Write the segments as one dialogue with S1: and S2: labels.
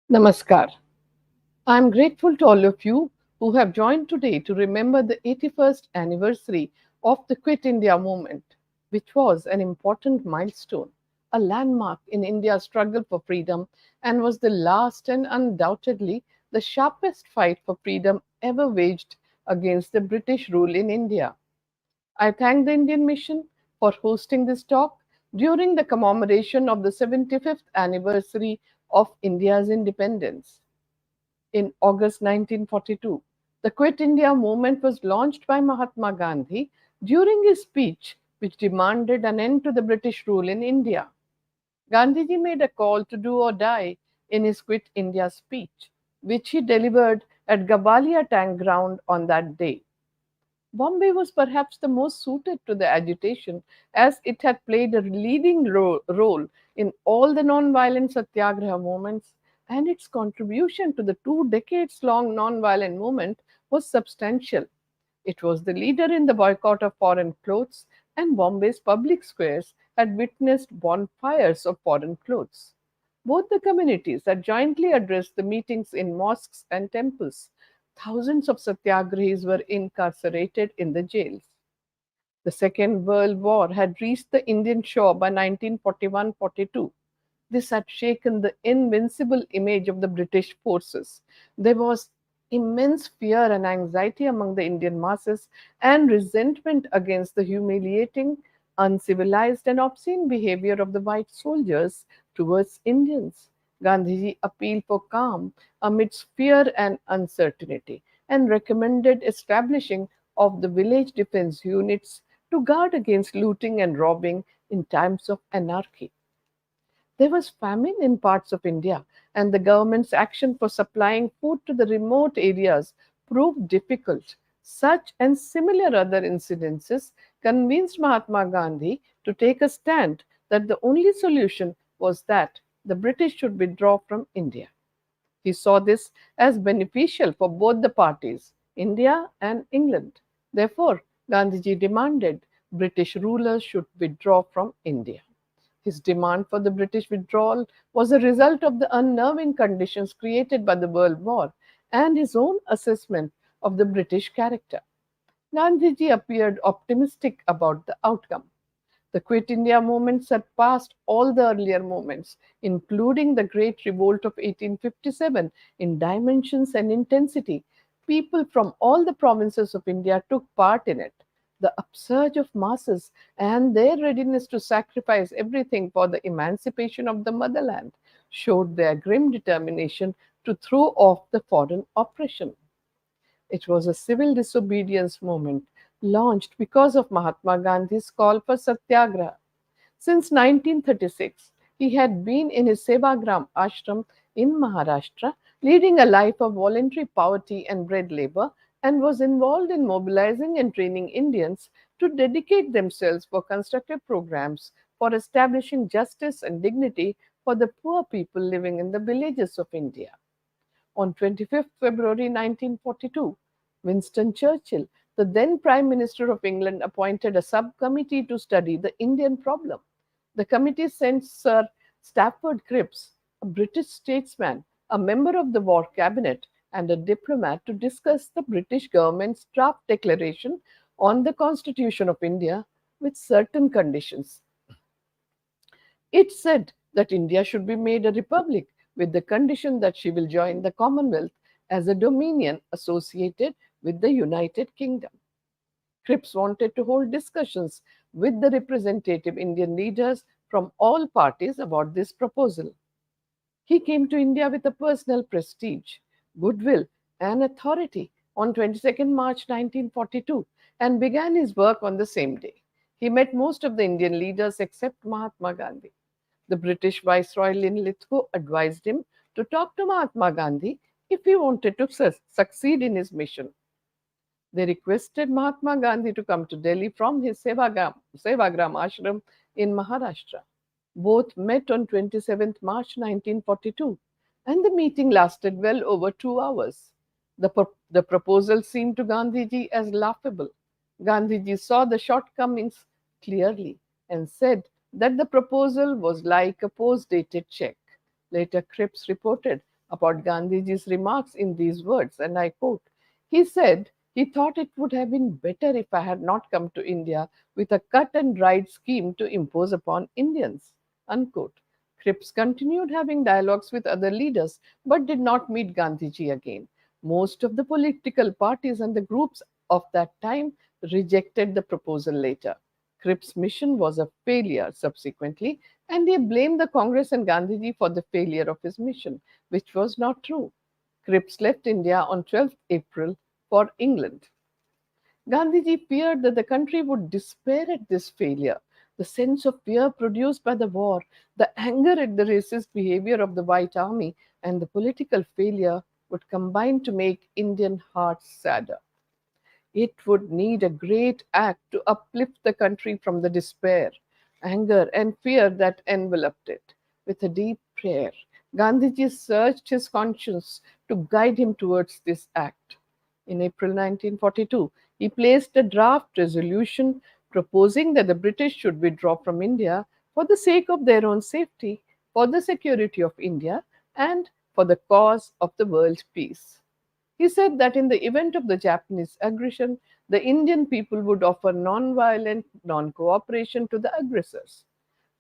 S1: Namaskar. I'm grateful to all of you who have joined today to remember the 81st anniversary of the Quit India movement, which was an important milestone, a landmark in India's struggle for freedom, and was the last and undoubtedly the sharpest fight for freedom ever waged against the British rule in India. I thank the Indian Mission for hosting this talk during the commemoration of the 75th anniversary of India's independence. In August 1942, the Quit India movement was launched by Mahatma Gandhi during his speech, which demanded an end to the British rule in India. Gandhiji made a call to do or die in his Quit India speech, which he delivered at Gabalia Tank Ground on that day. Bombay was perhaps the most suited to the agitation as it had played a leading role in all the non-violent satyagraha movements, and its contribution to the 2 decades long non-violent movement was substantial. It was the leader in the boycott of foreign clothes, and Bombay's public squares had witnessed bonfires of foreign clothes. Both the communities had jointly addressed the meetings in mosques and temples. Thousands of satyagrahis were incarcerated in the jails. The Second World War had reached the Indian shore by 1941-42. This had shaken the invincible image of the British forces. There was immense fear and anxiety among the Indian masses and resentment against the humiliating, uncivilized, and obscene behavior of the white soldiers towards Indians. Gandhiji appealed for calm amidst fear and uncertainty and recommended establishing of the village defense units to guard against looting and robbing in times of anarchy. There was famine in parts of India, and the government's action for supplying food to the remote areas proved difficult. Such and similar other incidences convinced Mahatma Gandhi to take a stand that the only solution was that the British should withdraw from India. He saw this as beneficial for both the parties, India and England. Therefore, Gandhiji demanded British rulers should withdraw from India. His demand for the British withdrawal was a result of the unnerving conditions created by the World War and his own assessment of the British character. Gandhiji appeared optimistic about the outcome. The Quit India movement surpassed all the earlier movements, including the Great Revolt of 1857, in dimensions and intensity. People from all the provinces of India took part in it. The upsurge of masses and their readiness to sacrifice everything for the emancipation of the motherland showed their grim determination to throw off the foreign oppression. It was a civil disobedience movement launched because of Mahatma Gandhi's call for satyagraha. Since 1936, he had been in his Sevagram ashram in Maharashtra, leading a life of voluntary poverty and bread labor, and was involved in mobilizing and training Indians to dedicate themselves for constructive programs for establishing justice and dignity for the poor people living in the villages of India. On 25th February 1942, Winston Churchill, the then Prime Minister of England, appointed a subcommittee to study the Indian problem. The committee sent Sir Stafford Cripps, a British statesman, a member of the War Cabinet, and a diplomat to discuss the British government's draft declaration on the Constitution of India with certain conditions. It said that India should be made a republic with the condition that she will join the Commonwealth as a dominion associated with the United Kingdom. Cripps wanted to hold discussions with the representative Indian leaders from all parties about this proposal. He came to India with a personal prestige, goodwill, and authority on 22nd March 1942 and began his work on the same day. He met most of the Indian leaders except Mahatma Gandhi. The British Viceroy Linlithgow advised him to talk to Mahatma Gandhi if he wanted to succeed in his mission. They requested Mahatma Gandhi to come to Delhi from his Sevagram ashram in Maharashtra. Both met on 27th March 1942, and the meeting lasted well over 2 hours. The proposal seemed to Gandhiji as laughable. Gandhiji saw the shortcomings clearly and said that the proposal was like a post dated check. Later, Cripps reported about Gandhiji's remarks in these words, and I quote, he said he thought it would have been better if I had not come to India with a cut and dried scheme to impose upon Indians. Unquote. Cripps continued having dialogues with other leaders but did not meet Gandhiji again. Most of the political parties and the groups of that time rejected the proposal later. Cripps' mission was a failure subsequently, and they blamed the Congress and Gandhiji for the failure of his mission, which was not true. Cripps left India on 12th April for England. Gandhiji feared that the country would despair at this failure. The sense of fear produced by the war, the anger at the racist behavior of the White Army, and the political failure would combine to make Indian hearts sadder. It would need a great act to uplift the country from the despair, anger, and fear that enveloped it. With a deep prayer, Gandhiji searched his conscience to guide him towards this act. In April 1942, he placed a draft resolution proposing that the British should withdraw from India for the sake of their own safety, for the security of India, and for the cause of the world peace. He said that in the event of the Japanese aggression, the Indian people would offer non-violent non-cooperation to the aggressors.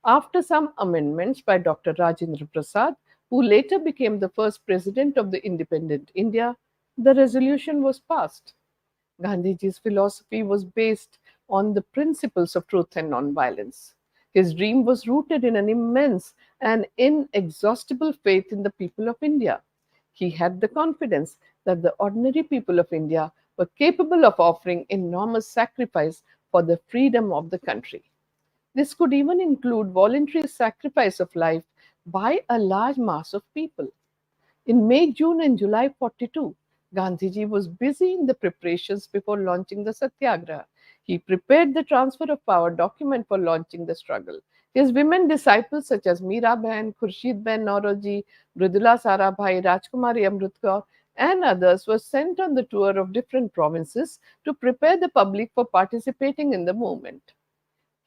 S1: After some amendments by Dr. Rajendra Prasad, who later became the first president of the independent India, the resolution was passed. Gandhiji's philosophy was based on the principles of truth and nonviolence. His dream was rooted in an immense and inexhaustible faith in the people of India. He had the confidence that the ordinary people of India were capable of offering enormous sacrifice for the freedom of the country. This could even include voluntary sacrifice of life by a large mass of people. In May, June, and July 42, Gandhiji was busy in the preparations before launching the Satyagraha. He prepared the transfer of power document for launching the struggle. His women disciples such as Meera Bain, Khurshid Bain Nauroji, Mridula Sarabhai, Rajkumari Amrit and others were sent on the tour of different provinces to prepare the public for participating in the movement.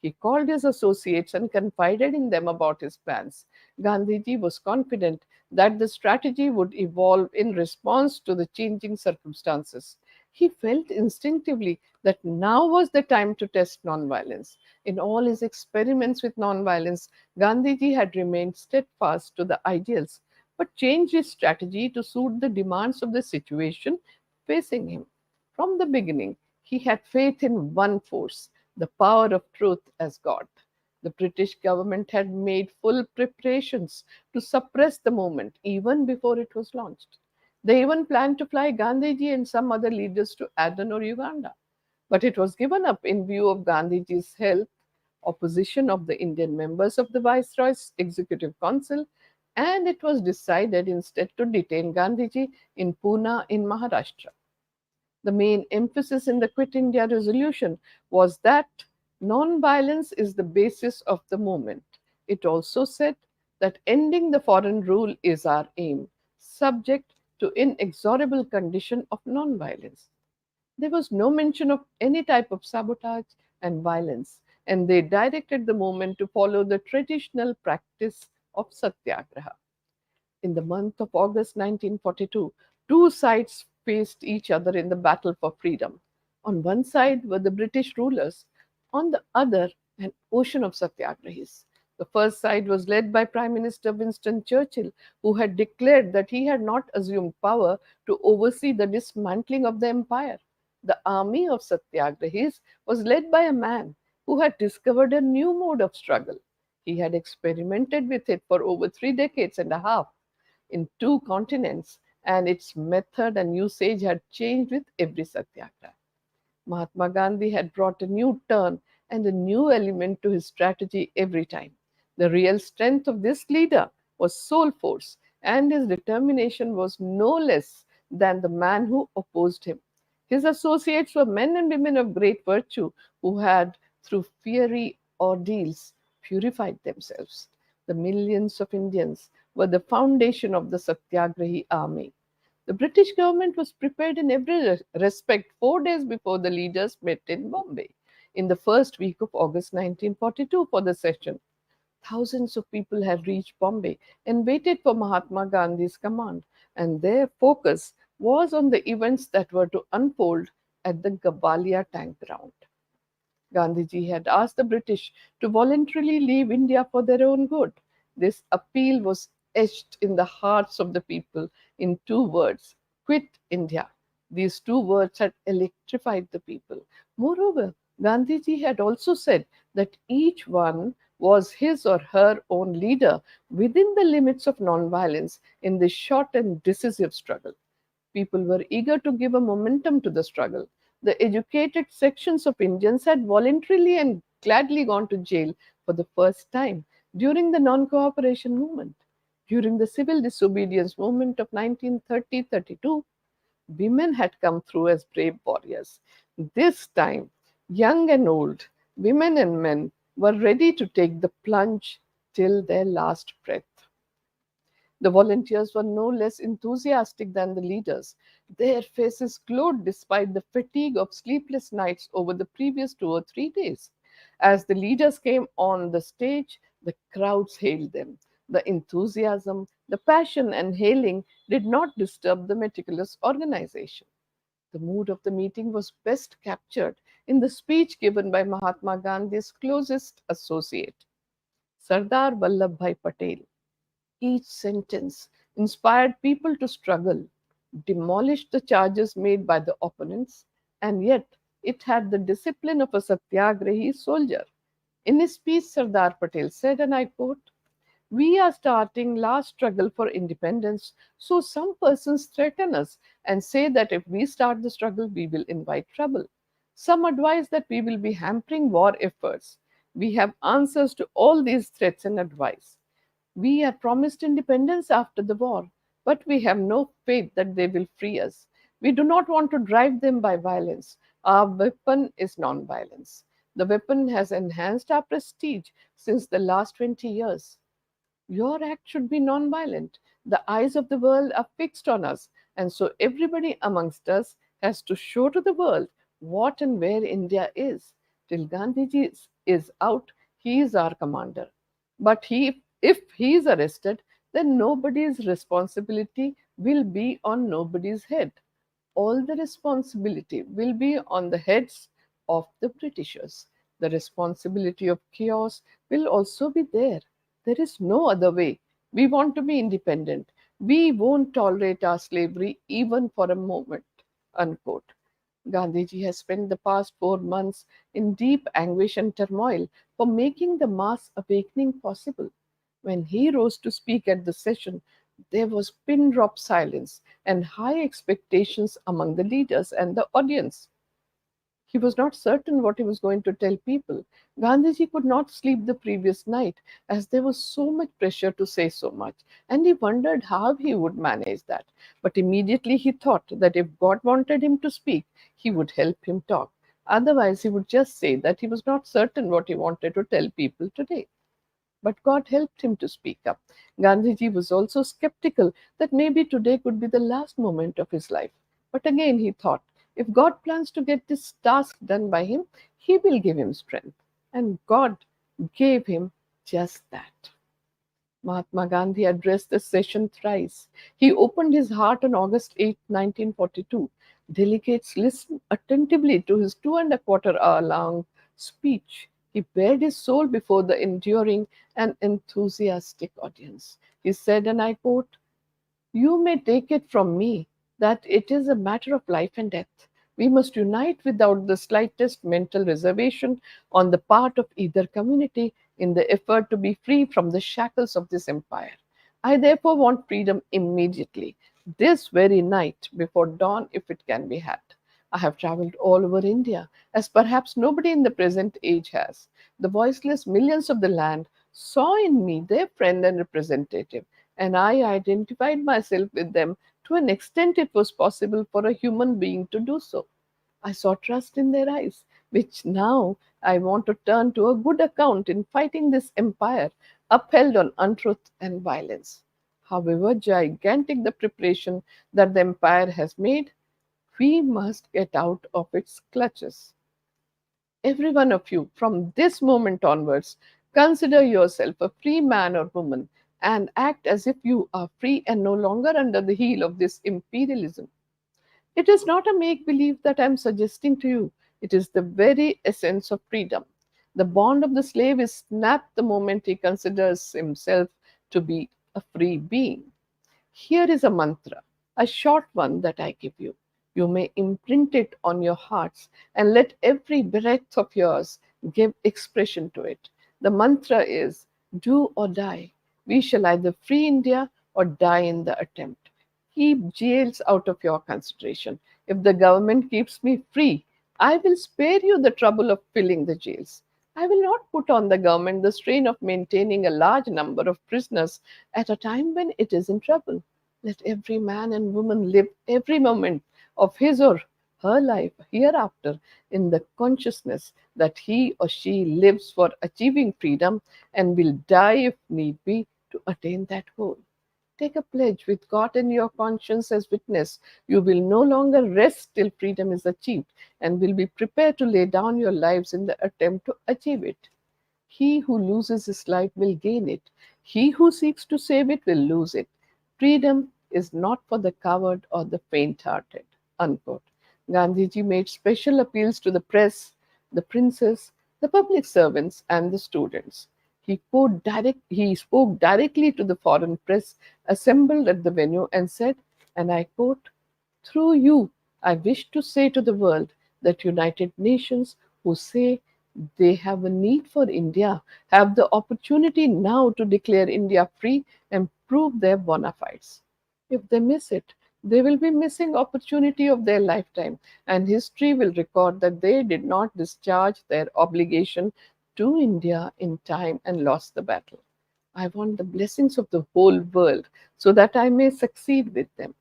S1: He called his associates and confided in them about his plans. Gandhiji was confident that the strategy would evolve in response to the changing circumstances. He felt instinctively that now was the time to test nonviolence. In all his experiments with nonviolence, Gandhiji had remained steadfast to the ideals, but changed his strategy to suit the demands of the situation facing him. From the beginning, he had faith in one force, the power of truth as God. The British government had made full preparations to suppress the movement even before it was launched. They even planned to fly Gandhiji and some other leaders to Aden or Uganda. But it was given up in view of Gandhiji's health, opposition of the Indian members of the Viceroy's Executive Council, and it was decided instead to detain Gandhiji in Pune in Maharashtra. The main emphasis in the Quit India resolution was that non-violence is the basis of the movement. It also said that ending the foreign rule is our aim, subject to inexorable condition of non-violence. There was no mention of any type of sabotage and violence, and they directed the movement to follow the traditional practice of satyagraha. In the month of August 1942, two sides faced each other in the battle for freedom. On one side were the British rulers, on the other, an ocean of satyagrahis. The first side was led by Prime Minister Winston Churchill, who had declared that he had not assumed power to oversee the dismantling of the empire. The army of satyagrahis was led by a man who had discovered a new mode of struggle. He had experimented with it for over 3 decades and a half in two continents, and its method and usage had changed with every satyagraha. Mahatma Gandhi had brought a new turn and a new element to his strategy every time. The real strength of this leader was soul force, and his determination was no less than the man who opposed him. His associates were men and women of great virtue who had, through fiery ordeals, purified themselves. The millions of Indians were the foundation of the Satyagrahi army. The British government was prepared in every respect 4 days before the leaders met in Bombay in the first week of August 1942 for the session. Thousands of people had reached Bombay and waited for Mahatma Gandhi's command. and their focus was on the events that were to unfold at the Gabalia tank ground. Gandhiji had asked the British to voluntarily leave India for their own good. This appeal was etched in the hearts of the people in two words: quit India. These two words had electrified the people. Moreover, Gandhiji had also said that each one was his or her own leader within the limits of nonviolence in this short and decisive struggle. People were eager to give a momentum to the struggle. The educated sections of Indians had voluntarily and gladly gone to jail for the first time during the non cooperation movement. During the civil disobedience movement of 1930-32, women had come through as brave warriors. This time, young and old, women and men were ready to take the plunge till their last breath. The volunteers were no less enthusiastic than the leaders. Their faces glowed despite the fatigue of sleepless nights over the previous 2 or 3 days. As the leaders came on the stage, the crowds hailed them. The enthusiasm, the passion, and hailing did not disturb the meticulous organization. The mood of the meeting was best captured in the speech given by Mahatma Gandhi's closest associate, Sardar Vallabhbhai Patel. Each sentence inspired people to struggle, demolished the charges made by the opponents, and yet it had the discipline of a satyagrahi soldier. In his speech, Sardar Patel said, and I quote, "We are starting last struggle for independence, so some persons threaten us and say that if we start the struggle, we will invite trouble. Some advise that we will be hampering war efforts. We have answers to all these threats and advice. We are promised independence after the war, but we have no faith that they will free us. We do not want to drive them by violence. Our weapon is non-violence. The weapon has enhanced our prestige since the last 20 years. Your act should be non-violent. The eyes of the world are fixed on us, and so everybody amongst us has to show to the world what and where India is. Till Gandhiji is out, he is our commander. But if he is arrested, then nobody's responsibility will be on nobody's head. All the responsibility will be on the heads of the Britishers. The responsibility of chaos will also be there. There is no other way. We want to be independent. We won't tolerate our slavery even for a moment." Unquote. Gandhiji has spent the past 4 months in deep anguish and turmoil for making the mass awakening possible. When he rose to speak at the session, there was pin drop silence and high expectations among the leaders and the audience. He was not certain what he was going to tell people. Gandhiji could not sleep the previous night as there was so much pressure to say so much, and he wondered how he would manage that. But immediately he thought that if God wanted him to speak, he would help him talk. Otherwise, he would just say that he was not certain what he wanted to tell people today. But God helped him to speak up. Gandhiji was also skeptical that maybe today could be the last moment of his life. But again, he thought, if God plans to get this task done by him, he will give him strength. And God gave him just that. Mahatma Gandhi addressed the session thrice. He opened his heart on August 8, 1942. Delegates listened attentively to his 2.25 hour long speech. He bared his soul before the enduring and enthusiastic audience. He said, and I quote, "You may take it from me that it is a matter of life and death. We must unite without the slightest mental reservation on the part of either community in the effort to be free from the shackles of this empire. I therefore want freedom immediately, this very night before dawn if it can be had. I have traveled all over India, as perhaps nobody in the present age has. The voiceless millions of the land saw in me their friend and representative, and I identified myself with them to an extent it was possible for a human being to do so. I saw trust in their eyes, which now I want to turn to a good account in fighting this empire upheld on untruth and violence. However gigantic the preparation that the empire has made, we must get out of its clutches. Every one of you, from this moment onwards, consider yourself a free man or woman and act as if you are free and no longer under the heel of this imperialism. It is not a make believe that I am suggesting to you. It is the very essence of freedom. The bond of the slave is snapped the moment he considers himself to be a free being. Here is a mantra, a short one that I give you. You may imprint it on your hearts and let every breath of yours give expression to it. The mantra is do or die. We shall either free India or die in the attempt. Keep jails out of your consideration. If the government keeps me free, I will spare you the trouble of filling the jails. I will not put on the government the strain of maintaining a large number of prisoners at a time when it is in trouble. Let every man and woman live every moment of his or her life hereafter in the consciousness that he or she lives for achieving freedom and will die if need be to attain that goal. Take a pledge with God and your conscience as witness. You will no longer rest till freedom is achieved and will be prepared to lay down your lives in the attempt to achieve it. He who loses his life will gain it. He who seeks to save it will lose it. Freedom is not for the coward or the faint hearted. Unquote. Gandhiji made special appeals to the press, the princes, the public servants, and the students. He spoke directly to the foreign press assembled at the venue and said, and I quote, through you, I wish to say to the world that United Nations who say they have a need for India have the opportunity now to declare India free and prove their bona fides. If they miss it, they will be missing opportunity of their lifetime, and history will record that they did not discharge their obligation to India in time and lost the battle. I want the blessings of the whole world so that I may succeed with them.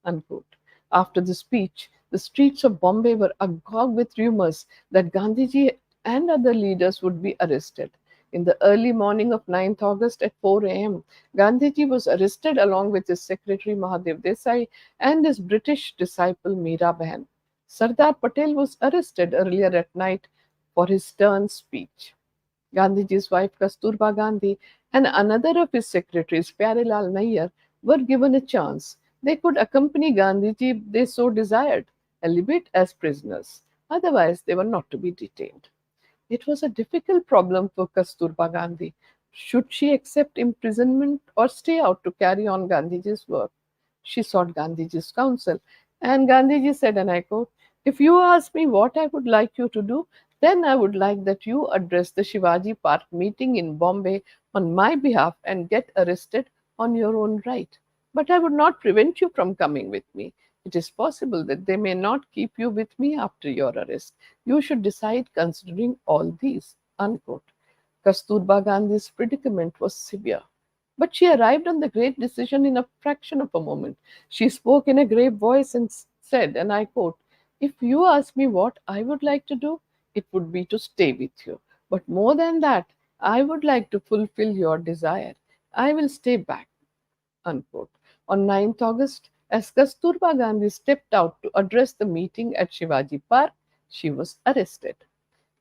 S1: Unquote. After the speech, the streets of Bombay were agog with rumors that Gandhiji and other leaders would be arrested. In the early morning of 9th August at 4 a.m., Gandhiji was arrested along with his secretary Mahadev Desai and his British disciple Meera Bahan. Sardar Patel was arrested earlier at night for his stern speech. Gandhiji's wife Kasturba Gandhi and another of his secretaries, Pyarelal Nayyar, were given a chance. They could accompany Gandhiji if they so desired, albeit as prisoners. Otherwise, they were not to be detained. It was a difficult problem for Kasturba Gandhi. Should she accept imprisonment or stay out to carry on Gandhiji's work? She sought Gandhiji's counsel, and Gandhiji said, and I quote, if you ask me what I would like you to do, then I would like that you address the Shivaji Park meeting in Bombay on my behalf and get arrested on your own right. But I would not prevent you from coming with me. It is possible that they may not keep you with me after your arrest. You should decide considering all these. Unquote. Kasturba Gandhi's predicament was severe. But she arrived on the great decision in a fraction of a moment. She spoke in a grave voice and said, and I quote, if you ask me what I would like to do, it would be to stay with you. But more than that, I would like to fulfill your desire. I will stay back. Unquote. On 9th August, as Kasturba Gandhi stepped out to address the meeting at Shivaji Park, she was arrested.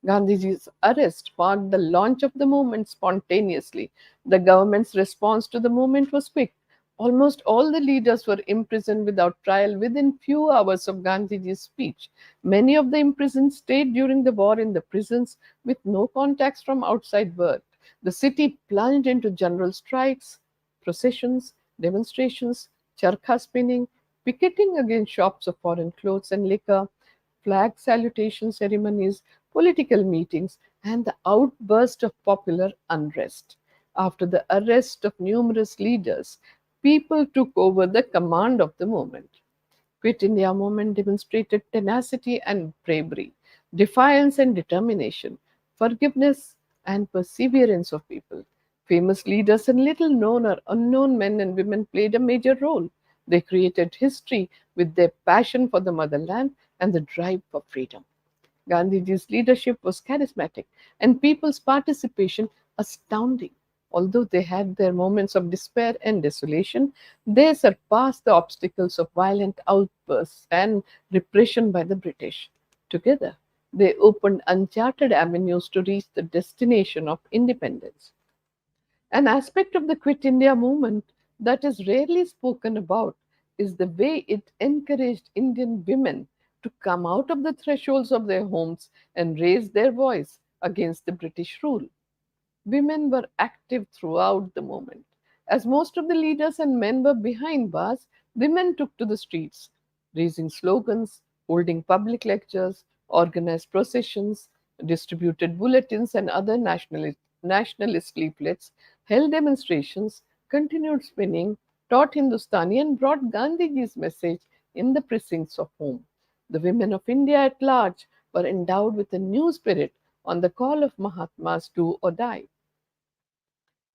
S1: Gandhiji's arrest marked the launch of the movement spontaneously. The government's response to the movement was quick. Almost all the leaders were imprisoned without trial within few hours of Gandhiji's speech. Many of the imprisoned stayed during the war in the prisons with no contacts from outside world. The city plunged into general strikes, processions, demonstrations, charkha spinning, picketing against shops of foreign clothes and liquor, flag salutation ceremonies, political meetings, and the outburst of popular unrest. After the arrest of numerous leaders, people took over the command of the movement. Quit India movement demonstrated tenacity and bravery, defiance and determination, forgiveness and perseverance of people. Famous leaders and little known or unknown men and women played a major role. They created history with their passion for the motherland and the drive for freedom. Gandhiji's leadership was charismatic and people's participation astounding. Although they had their moments of despair and desolation, they surpassed the obstacles of violent outbursts and repression by the British. Together, they opened uncharted avenues to reach the destination of independence. An aspect of the Quit India movement that is rarely spoken about is the way it encouraged Indian women to come out of the thresholds of their homes and raise their voice against the British rule. Women were active throughout the movement. As most of the leaders and men were behind bars, women took to the streets, raising slogans, holding public lectures, organized processions, distributed bulletins and other nationalist leaflets, held demonstrations, continued spinning, taught Hindustani, and brought Gandhiji's message in the precincts of home. The women of India at large were endowed with a new spirit on the call of Mahatma's do or die.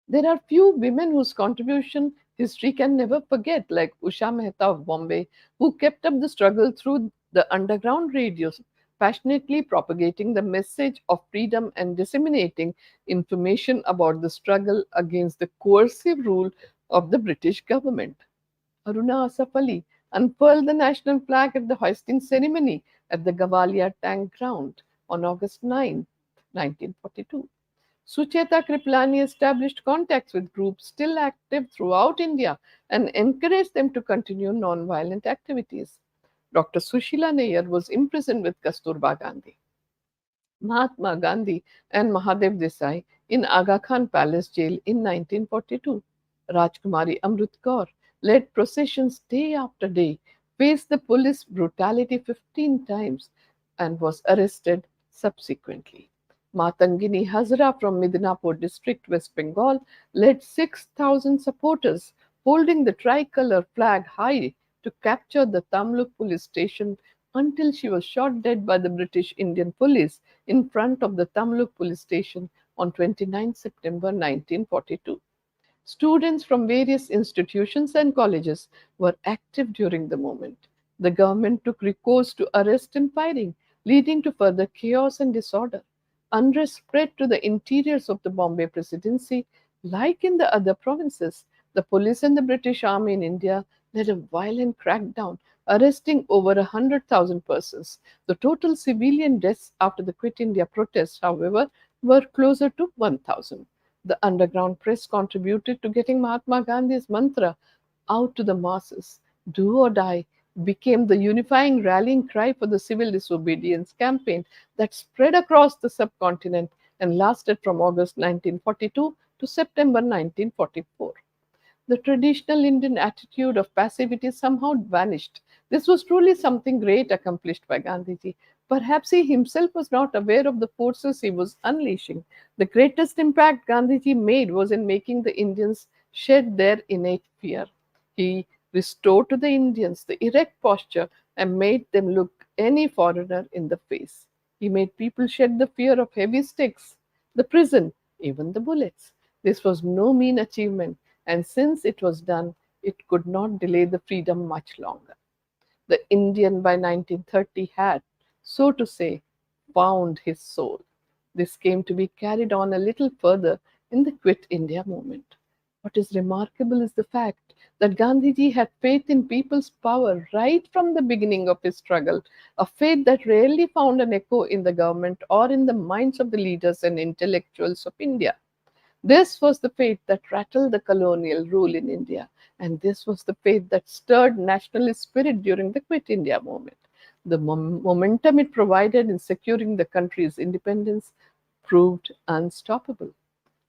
S1: There are few women whose contribution history can never forget, like Usha Mehta of Bombay, who kept up the struggle through the underground radios, passionately propagating the message of freedom and disseminating information about the struggle against the coercive rule of the British government. Aruna Asaf Ali unfurled the national flag at the hoisting ceremony at the Gavalia Tank Ground on August 9, 1942. Sucheta Kriplani established contacts with groups still active throughout India and encouraged them to continue non-violent activities. Dr. Sushila Nair was imprisoned with Kasturba Gandhi. Mahatma Gandhi and Mahadev Desai in Aga Khan Palace Jail in 1942. Rajkumari Amrit Kaur led processions day after day, faced the police brutality 15 times, and was arrested subsequently. Matangini Hazra from Midnapur district, West Bengal, led 6,000 supporters holding the tricolour flag high to capture the Tamluk police station until she was shot dead by the British Indian police in front of the Tamluk police station on 29 September 1942. Students from various institutions and colleges were active during the moment. The government took recourse to arrest and firing, leading to further chaos and disorder. Unrest spread to the interiors of the Bombay presidency. Like in the other provinces, the police and the British Army in India led a violent crackdown, arresting over 100,000 persons. The total civilian deaths after the Quit India protests, however, were closer to 1,000. The underground press contributed to getting Mahatma Gandhi's mantra out to the masses. Do or die became the unifying rallying cry for the civil disobedience campaign that spread across the subcontinent and lasted from August 1942 to September 1944. The traditional Indian attitude of passivity somehow vanished. This was truly something great accomplished by Gandhiji. Perhaps he himself was not aware of the forces he was unleashing. The greatest impact Gandhiji made was in making the Indians shed their innate fear. He restored to the Indians the erect posture and made them look any foreigner in the face. He made people shed the fear of heavy sticks, the prison, even the bullets. This was no mean achievement, and since it was done, it could not delay the freedom much longer. The Indian by 1930 had, so to say, found his soul. This came to be carried on a little further in the Quit India movement. What is remarkable is the fact that Gandhiji had faith in people's power right from the beginning of his struggle, a faith that rarely found an echo in the government or in the minds of the leaders and intellectuals of India. This was the faith that rattled the colonial rule in India, and this was the faith that stirred nationalist spirit during the Quit India movement. The momentum it provided in securing the country's independence proved unstoppable.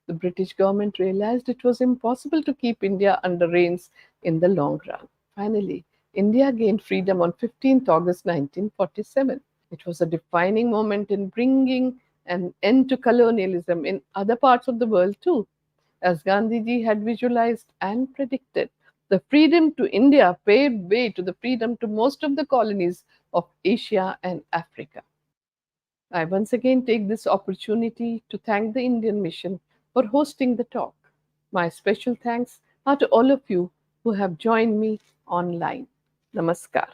S1: The British government realized it was impossible to keep India under reins in the long run. Finally, India gained freedom on 15th August 1947. It was a defining moment in bringing an end to colonialism in other parts of the world too. As Gandhiji had visualized and predicted, the freedom to India paved way to the freedom to most of the colonies of Asia and Africa. I once again take this opportunity to thank the Indian Mission for hosting the talk. My special thanks are to all of you who have joined me online. Namaskar.